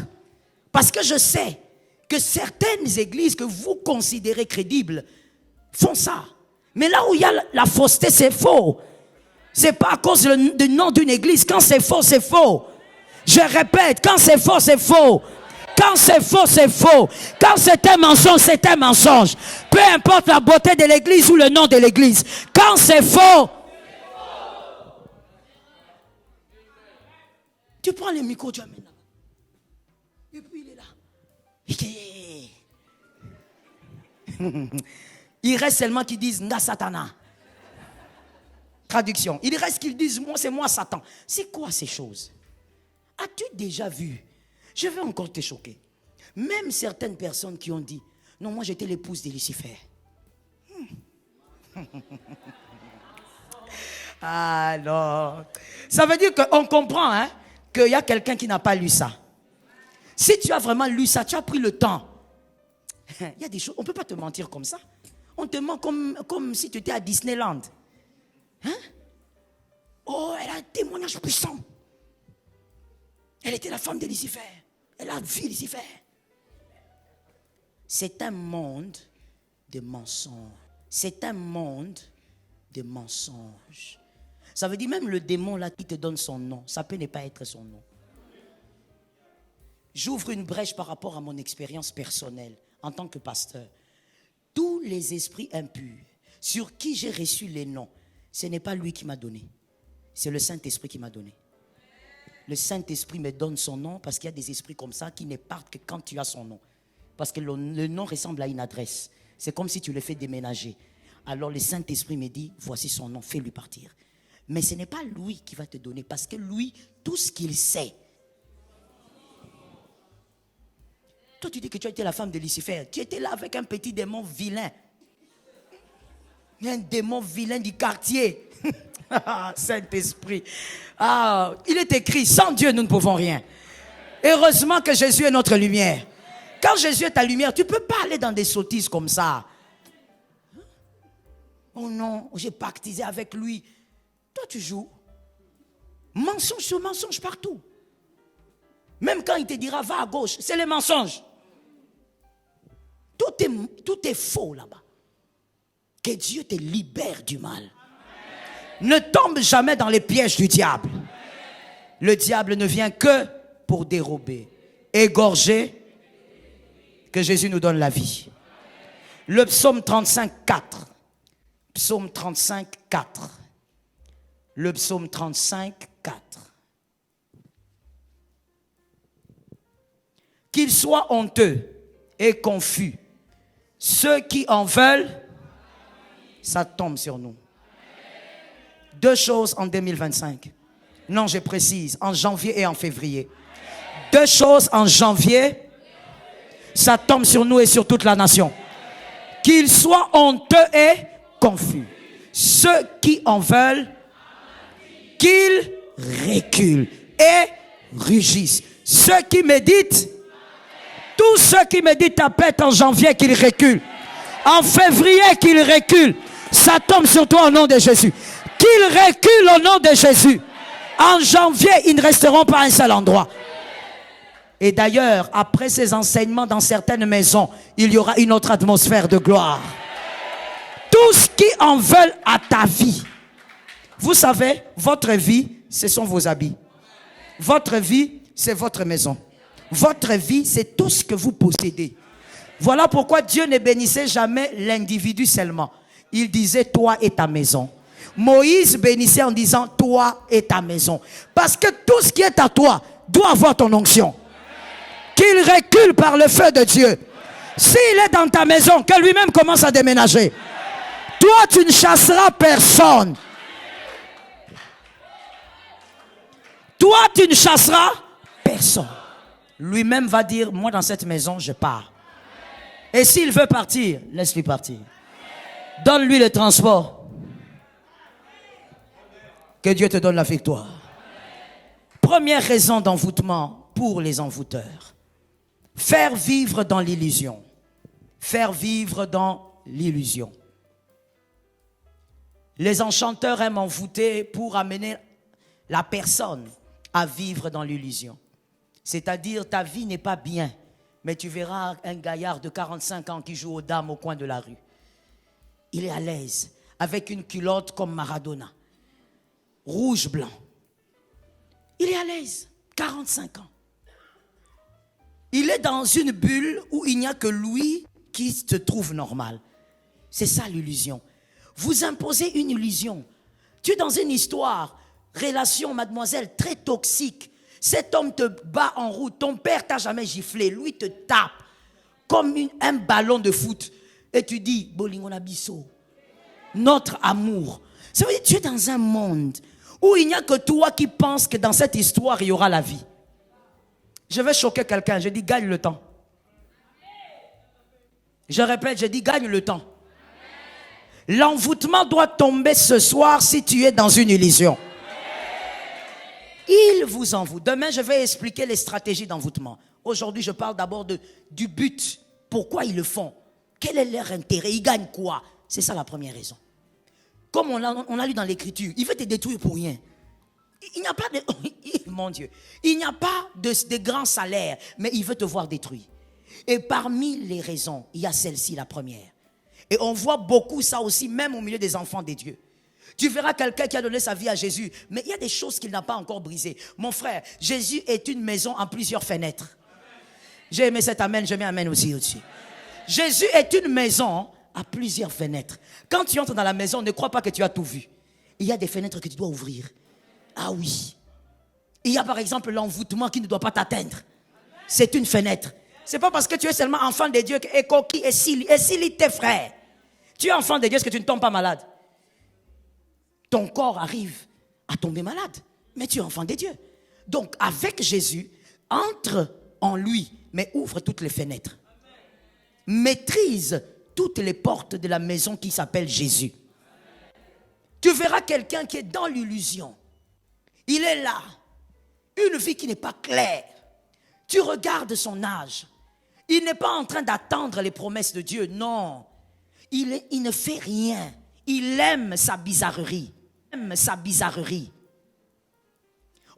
Parce que je sais que certaines églises que vous considérez crédibles font ça. Mais là où il y a la fausseté, c'est faux. C'est pas à cause du nom d'une église. Quand c'est faux, c'est faux. Je répète, quand c'est faux, c'est faux. Quand c'est faux, c'est faux. Quand c'est un mensonge, c'est un mensonge. Peu importe la beauté de l'église ou le nom de l'église. Quand c'est faux, tu prends le micro, tu amènes là. Et puis il est là. Il reste seulement qu'ils disent Nga Satana. Traduction. Il reste qu'ils disent moi, c'est moi Satan. C'est quoi ces choses? As-tu déjà vu? Je vais encore te choquer. Même certaines personnes qui ont dit non, moi j'étais l'épouse de Lucifer. Alors, ça veut dire qu'on comprend, hein, qu'il y a quelqu'un qui n'a pas lu ça. Si tu as vraiment lu ça, tu as pris le temps. Il y a des choses, on ne peut pas te mentir comme ça. On te ment comme si tu étais à Disneyland. Hein? Oh, elle a un témoignage puissant. Elle était la femme de Lucifer. Elle a vu Lucifer. C'est un monde de mensonges. C'est un monde de mensonges. Ça veut dire même le démon là qui te donne son nom, ça peut ne pas être son nom. J'ouvre une brèche par rapport à mon expérience personnelle en tant que pasteur. Tous les esprits impurs sur qui j'ai reçu les noms, ce n'est pas lui qui m'a donné. C'est le Saint-Esprit qui m'a donné. Le Saint-Esprit me donne son nom parce qu'il y a des esprits comme ça qui ne partent que quand tu as son nom. Parce que le nom ressemble à une adresse. C'est comme si tu le fais déménager. Alors le Saint-Esprit me dit, voici son nom, fais-lui partir. Mais ce n'est pas lui qui va te donner parce que lui, tout ce qu'il sait. Toi, tu dis que tu as été la femme de Lucifer. Tu étais là avec un petit démon vilain. Un démon vilain du quartier. Saint-Esprit. Il est écrit, sans Dieu, nous ne pouvons rien. Heureusement que Jésus est notre lumière. Quand Jésus est ta lumière, tu ne peux pas aller dans des sottises comme ça. Oh non, j'ai pactisé avec lui. Toi, tu joues. Mensonge sur mensonge partout. Même quand il te dira, va à gauche, c'est les mensonges. Tout est faux là-bas. Que Dieu te libère du mal. Ne tombe jamais dans les pièges du diable. Le diable ne vient que pour dérober, égorger, que Jésus nous donne la vie. Le psaume 35, 4. Psaume 35, 4. Le psaume 35, 4. Qu'ils soient honteux et confus, ceux qui en veulent, ça tombe sur nous. 2 choses en 2025. Non, je précise, en janvier et en février. 2 choses en janvier, ça tombe sur nous et sur toute la nation. Qu'ils soient honteux et confus. ceux qui en veulent, qu'ils reculent et rugissent. Ceux qui méditent, tous ceux qui méditent ta paix en janvier, qu'ils reculent. En février, qu'ils reculent. Ça tombe sur toi au nom de Jésus. Qu'ils reculent au nom de Jésus. En janvier, ils ne resteront pas à un seul endroit. Et d'ailleurs, après ces enseignements dans certaines maisons, il y aura une autre atmosphère de gloire. Tous qui en veulent à ta vie. Vous savez, votre vie, ce sont vos habits. Votre vie, c'est votre maison. Votre vie, c'est tout ce que vous possédez. Voilà pourquoi Dieu ne bénissait jamais l'individu seulement. Il disait toi et ta maison. Moïse bénissait en disant toi et ta maison. Parce que tout ce qui est à toi doit avoir ton onction. Qu'il recule par le feu de Dieu. S'il est dans ta maison, que lui-même commence à déménager. Toi, tu ne chasseras personne. Toi, tu ne chasseras personne. Lui-même va dire, moi dans cette maison, je pars. Et s'il veut partir, laisse-lui partir. Donne-lui le transport. Que Dieu te donne la victoire. Première raison d'envoûtement pour les envoûteurs. Faire vivre dans l'illusion. Faire vivre dans l'illusion. Les enchanteurs aiment envoûter pour amener la personne à vivre dans l'illusion. C'est-à-dire, ta vie n'est pas bien, mais tu verras un gaillard de 45 ans qui joue aux dames au coin de la rue. Il est à l'aise, avec une culotte comme Maradona. Rouge-blanc. Il est à l'aise, 45 ans. Il est dans une bulle où il n'y a que lui qui se trouve normal. C'est ça l'illusion. Vous imposez une illusion. Tu es dans une histoire, relation, mademoiselle, très toxique. Cet homme te bat en route. Ton père t'a jamais giflé. Lui te tape comme un ballon de foot. Et tu dis, Bolingona Bisso, notre amour. Ça veut dire que tu es dans un monde où il n'y a que toi qui penses que dans cette histoire, il y aura la vie. Je vais choquer quelqu'un. Je dis, gagne le temps. Je répète, je dis, gagne le temps. L'envoûtement doit tomber ce soir si tu es dans une illusion. Il vous envoûte. Demain, je vais expliquer les stratégies d'envoûtement. Aujourd'hui, je parle d'abord du but. Pourquoi ils le font? Quel est leur intérêt? Ils gagnent quoi? C'est ça la première raison. Comme on a lu dans l'écriture, il veut te détruire pour rien. Il n'y a pas de... Mon Dieu. Il n'y a pas de grands salaires, mais il veut te voir détruit. Et parmi les raisons, il y a celle-ci, la première. Et on voit beaucoup ça aussi, même au milieu des enfants des dieux. Tu verras quelqu'un qui a donné sa vie à Jésus, mais il y a des choses qu'il n'a pas encore brisées. Mon frère, Jésus est une maison en plusieurs fenêtres. J'ai aimé cet amen, je mets amen aussi au-dessus. Jésus est une maison à plusieurs fenêtres. Quand tu entres dans la maison, ne crois pas que tu as tout vu. Il y a des fenêtres que tu dois ouvrir. Ah oui. Il y a par exemple l'envoûtement qui ne doit pas t'atteindre. C'est une fenêtre. C'est pas parce que tu es seulement enfant de Dieu et coquille et Sili tes frères. Tu es enfant de Dieu, est-ce que tu ne tombes pas malade? Ton corps arrive à tomber malade, mais tu es enfant de Dieu. Donc avec Jésus, entre en lui, mais ouvre toutes les fenêtres. Maîtrise toutes les portes de la maison qui s'appelle Jésus. Tu verras quelqu'un qui est dans l'illusion. Il est là. Une vie qui n'est pas claire. Tu regardes son âge. Il n'est pas en train d'attendre les promesses de Dieu. Non. Il ne fait rien. Il aime sa bizarrerie. Il aime sa bizarrerie.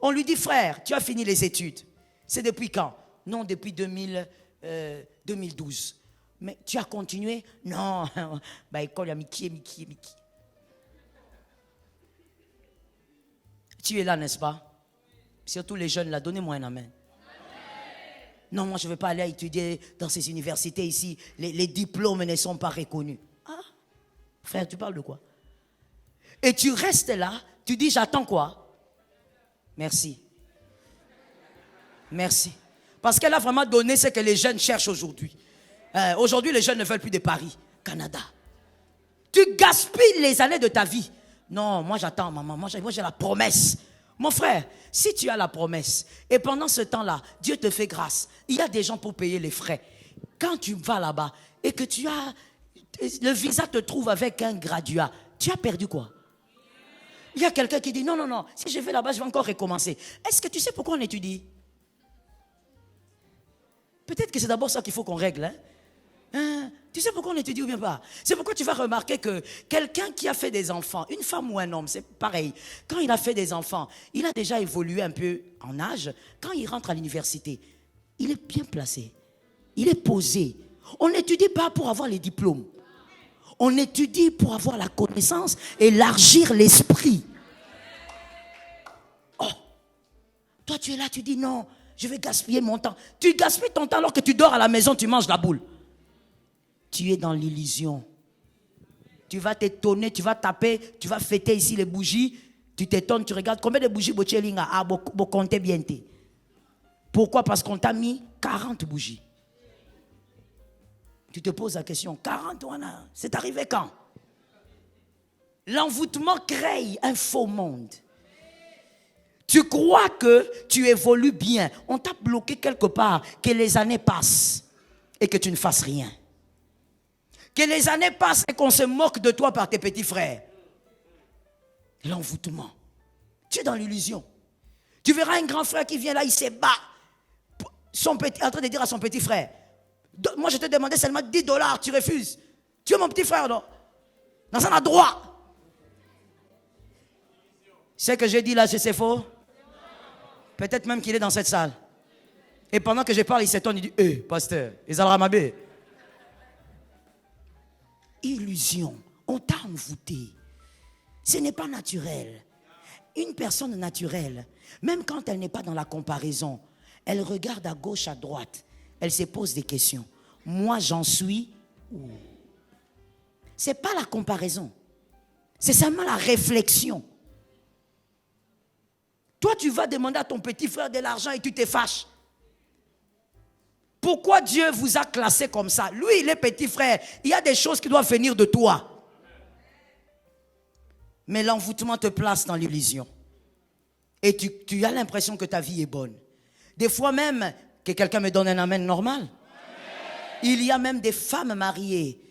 On lui dit, frère, tu as fini les études. C'est depuis quand? Non, depuis 2012. Mais tu as continué? Non. Bah, école, il y a Mickey. Tu es là, n'est-ce pas? Surtout les jeunes là, donnez-moi un amen. Non, moi je ne vais pas aller étudier dans ces universités ici. Les diplômes ne sont pas reconnus. Ah, frère, tu parles de quoi? Et tu restes là, tu dis j'attends quoi? Merci. Merci. Parce qu'elle a vraiment donné ce que les jeunes cherchent aujourd'hui. Aujourd'hui, les jeunes ne veulent plus de Paris, Canada. Tu gaspilles les années de ta vie. Non, moi j'attends, maman. Moi j'ai la promesse. Mon frère, si tu as la promesse et pendant ce temps-là, Dieu te fait grâce, il y a des gens pour payer les frais. Quand tu vas là-bas et que tu as, le visa te trouve avec un graduat, tu as perdu quoi? Il y a quelqu'un qui dit, non, non, non, si je vais là-bas, je vais encore recommencer. Est-ce que tu sais pourquoi on étudie? Peut-être que c'est d'abord ça qu'il faut qu'on règle. Tu sais pourquoi on étudie ou bien pas? C'est pourquoi tu vas remarquer que quelqu'un qui a fait des enfants, une femme ou un homme, c'est pareil. Quand il a fait des enfants, il a déjà évolué un peu en âge. Quand il rentre à l'université, il est bien placé. Il est posé. On n'étudie pas pour avoir les diplômes. On étudie pour avoir la connaissance, élargir l'esprit. Oh, toi tu es là, tu dis non, je vais gaspiller mon temps. Tu gaspilles ton temps alors que tu dors à la maison, tu manges la boule. Tu es dans l'illusion. Tu vas t'étonner, tu vas taper, tu vas fêter ici les bougies. Tu t'étonnes, tu regardes combien de bougies Bochelinga. Ah, bon, comptez bien. Pourquoi? Parce qu'on t'a mis 40 bougies. Tu te poses la question, 40, c'est arrivé quand? L'envoûtement crée un faux monde. Tu crois que tu évolues bien. On t'a bloqué quelque part, que les années passent et que tu ne fasses rien. Que les années passent et qu'on se moque de toi par tes petits frères. L'envoûtement. Tu es dans l'illusion. Tu verras un grand frère qui vient là, il se bat. En train de dire à son petit frère, moi je te demandais seulement $10, tu refuses. Tu es mon petit frère, non? Non, ça n'a droit. Ce que j'ai dit là, c'est faux? Peut-être même qu'il est dans cette salle. Et pendant que je parle, il s'étonne, il dit, pasteur, ils allent ramaber. Illusion, on t'a envoûté. Ce n'est pas naturel. Une personne naturelle, même quand elle n'est pas dans la comparaison, elle regarde à gauche, à droite, elle se pose des questions. Moi, j'en suis où? Ce n'est pas la comparaison, c'est seulement la réflexion. Toi, tu vas demander à ton petit frère de l'argent et tu te fâches. Pourquoi Dieu vous a classé comme ça? Lui, il est petit frère. Il y a des choses qui doivent venir de toi. Mais l'envoûtement te place dans l'illusion. Et tu as l'impression que ta vie est bonne. Des fois même, que quelqu'un me donne un amen normal. Il y a même des femmes mariées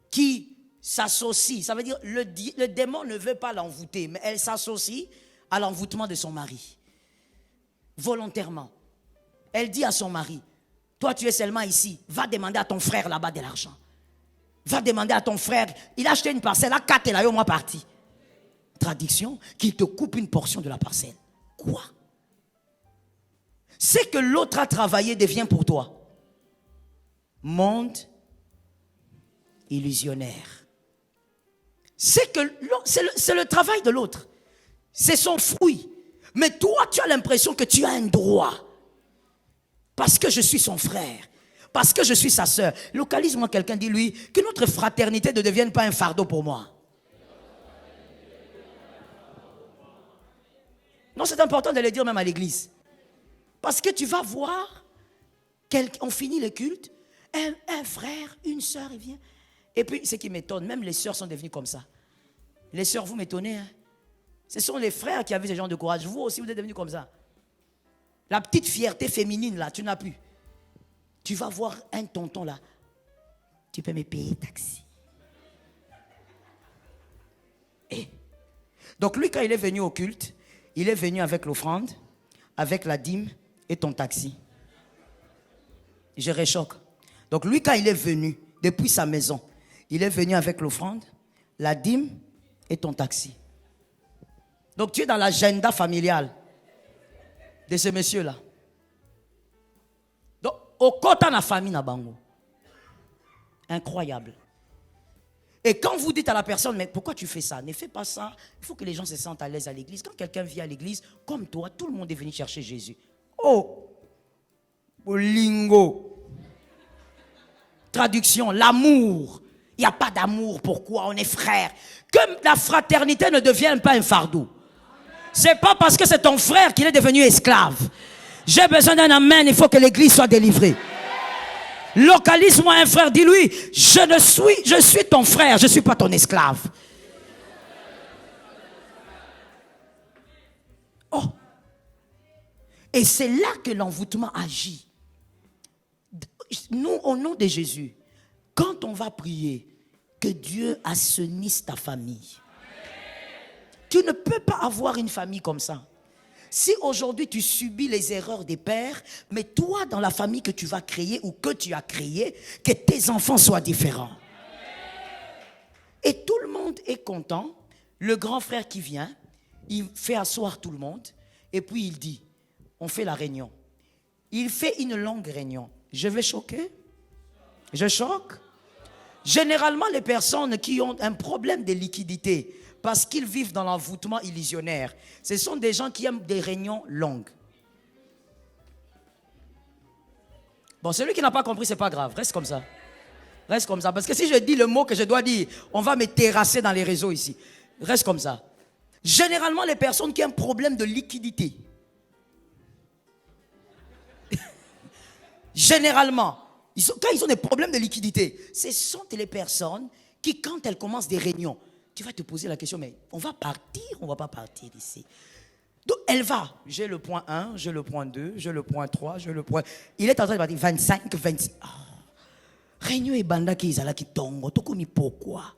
qui s'associent. Ça veut dire le démon ne veut pas l'envoûter, mais elle s'associe à l'envoûtement de son mari. Volontairement. Elle dit à son mari, toi, tu es seulement ici. Va demander à ton frère là-bas de l'argent. Va demander à ton frère. Il a acheté une parcelle. À 4, il a eu au moins parti. Traduction, qu'il te coupe une portion de la parcelle. Quoi? C'est que l'autre a travaillé devient pour toi. Monde illusionnaire. C'est le travail de l'autre. C'est son fruit. Mais toi, tu as l'impression que tu as un droit. Parce que je suis son frère. Parce que je suis sa sœur. Localise-moi quelqu'un, dis-lui que notre fraternité ne devienne pas un fardeau pour moi. Non, c'est important de le dire même à l'église. Parce que tu vas voir, on finit le culte, un frère, une sœur, il vient. Et puis, ce qui m'étonne, même les sœurs sont devenues comme ça. Les sœurs, vous m'étonnez. Ce sont les frères qui avaient ce genre de courage. Vous aussi, vous êtes devenus comme ça. La petite fierté féminine, là, tu n'as plus. Tu vas voir un tonton, là. Tu peux me payer taxi. Donc, lui, quand il est venu au culte, il est venu avec l'offrande, avec la dîme et ton taxi. Je réchoque. Donc, lui, quand il est venu, depuis sa maison, il est venu avec l'offrande, la dîme et ton taxi. Donc, tu es dans l'agenda familial de ce monsieur-là. Donc, au côté de la famille, incroyable. Et quand vous dites à la personne, mais pourquoi tu fais ça? Ne fais pas ça. Il faut que les gens se sentent à l'aise à l'église. Quand quelqu'un vient à l'église, comme toi, tout le monde est venu chercher Jésus. Oh, lingo. Traduction, l'amour. Il n'y a pas d'amour. Pourquoi? On est frères. Que la fraternité ne devienne pas un fardeau. C'est pas parce que c'est ton frère qu'il est devenu esclave. J'ai besoin d'un amen, il faut que l'église soit délivrée. Localise-moi un frère, dis-lui, je suis ton frère, je ne suis pas ton esclave. Oh. Et c'est là que l'envoûtement agit. Nous, au nom de Jésus, quand on va prier, que Dieu assainisse ta famille. Tu ne peux pas avoir une famille comme ça. Si aujourd'hui tu subis les erreurs des pères, mais toi dans la famille que tu vas créer ou que tu as créée, que tes enfants soient différents. Et tout le monde est content. Le grand frère qui vient, il fait asseoir tout le monde et puis il dit, on fait la réunion. Il fait une longue réunion. Je vais choquer? Je choque? Généralement, les personnes qui ont un problème de liquidité, parce qu'ils vivent dans l'envoûtement illusionnaire, ce sont des gens qui aiment des réunions longues. Bon, celui qui n'a pas compris, c'est pas grave. Reste comme ça. Reste comme ça. Parce que si je dis le mot que je dois dire, on va me terrasser dans les réseaux ici. Reste comme ça. Généralement, les personnes qui ont un problème de liquidité, généralement, quand ils ont des problèmes de liquidité, ce sont les personnes qui, quand elles commencent des réunions, tu vas te poser la question, mais on va partir, on ne va pas partir d'ici. Donc, elle va. J'ai le point 1, j'ai le point 2, j'ai le point 3, j'ai le point... Il est en train de partir 25, 26... Oh. Réunion et banda qui est là qui tombe. Pourquoi?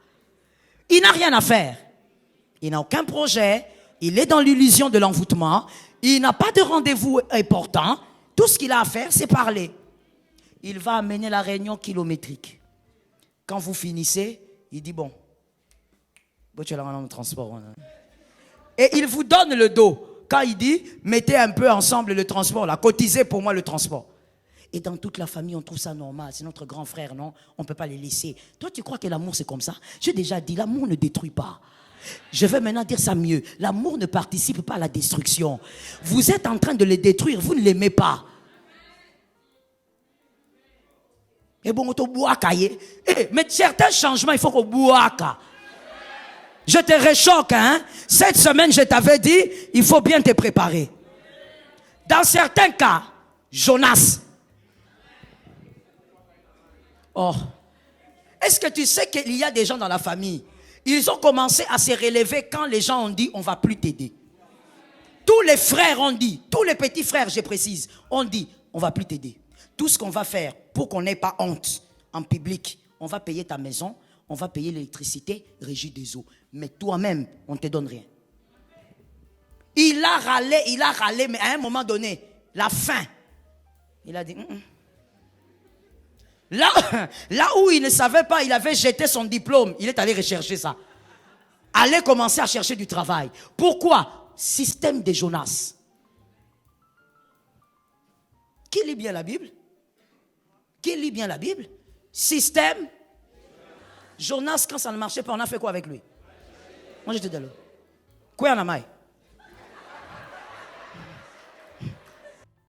Il n'a rien à faire. Il n'a aucun projet. Il est dans l'illusion de l'envoûtement. Il n'a pas de rendez-vous important. Tout ce qu'il a à faire, c'est parler. Il va amener la réunion kilométrique. Quand vous finissez, il dit bon, tu es là dans le transport. Hein. Et il vous donne le dos. Quand il dit, mettez un peu ensemble le transport, là, cotisez pour moi le transport. Et dans toute la famille, on trouve ça normal. C'est notre grand frère, non? On ne peut pas les laisser. Toi, tu crois que l'amour, c'est comme ça? J'ai déjà dit, l'amour ne détruit pas. Je vais maintenant dire ça mieux. L'amour ne participe pas à la destruction. Vous êtes en train de les détruire, vous ne l'aimez pas. Et bon, on boit. Mais certains changements, il faut qu'on boit. Je te réchoque, hein? Cette semaine, je t'avais dit, il faut bien te préparer. Dans certains cas, Jonas. Oh. Est-ce que tu sais qu'il y a des gens dans la famille, ils ont commencé à se relever quand les gens ont dit, on ne va plus t'aider. Tous les frères ont dit, tous les petits frères, je précise, ont dit, on ne va plus t'aider. Tout ce qu'on va faire pour qu'on n'ait pas honte en public, on va payer ta maison, on va payer l'électricité, régie des eaux. Mais toi-même, on ne te donne rien. Il a râlé, mais à un moment donné, la faim, il a dit, Là où il ne savait pas, il avait jeté son diplôme, il est allé rechercher ça. Allait commencer à chercher du travail. Pourquoi? Système de Jonas. Qui lit bien la Bible? Qui lit bien la Bible? Système. Jonas, quand ça ne marchait pas, on a fait quoi avec lui? Moi, je te dis là. Quoi en a maille?